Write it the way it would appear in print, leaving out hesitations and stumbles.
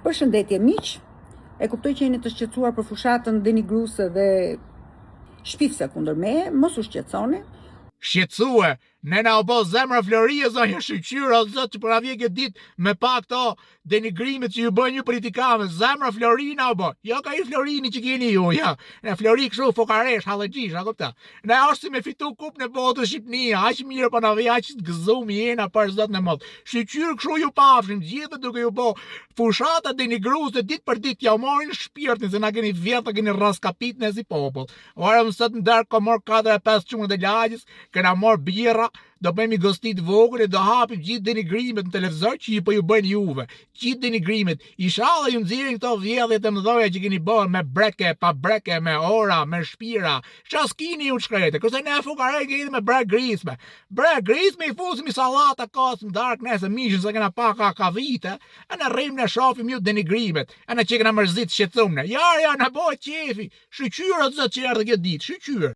Përshëndetje miq, e kuptoj që jeni të shqetësuar për fushatën denigruese dhe shpifse kundër meje, mos u shqetësoni. Shqetësue, ne na u bë zemra Floria zonja shqyqyra o zot që për avje këtë ditë me pa këto denigrimet që ju bën ju politikanëve, zemra Florina u bë. Jo ka i Florini që keni ju, ja. Ne Flori kështu fokaresh, hallëgjish, a kupta. Ne është si me fitu kupën e botës Shqipnia, aq mirë po na vi aq gëzum jena për zot në mod. Shqyqyr kështu ju pafshim, gjithë duke ju bë fushata denigruese ditë për ditë, ja morin shpirtin se na keni vjetë, keni raskapit në si popull. Ora më sot ndar komor 4-5 çunë të lagjës, kena marr birra, do bëjmë gostit vogël e do hapim gjithë denigrimet në televizor që po ju bëjnë juve. Gjithë denigrimet. Inshallah ju nxjerrin këto vjedhje të mëdha që keni bërë me breke, pa breke, me ora, me shpira. Çfarë skini ju shkrete? Kurse ne fukare kemi me brek grisme. Brek grisme i fusim sallata kos në dark nëse mishin se kena pa ka vite. Ana rrim në shohim ju denigrimet. Ana që kena mërzit shqetësumne. Ja, na bëj qefi. Shqyqyra zot që erdhi këtë ditë. Shqyqyr.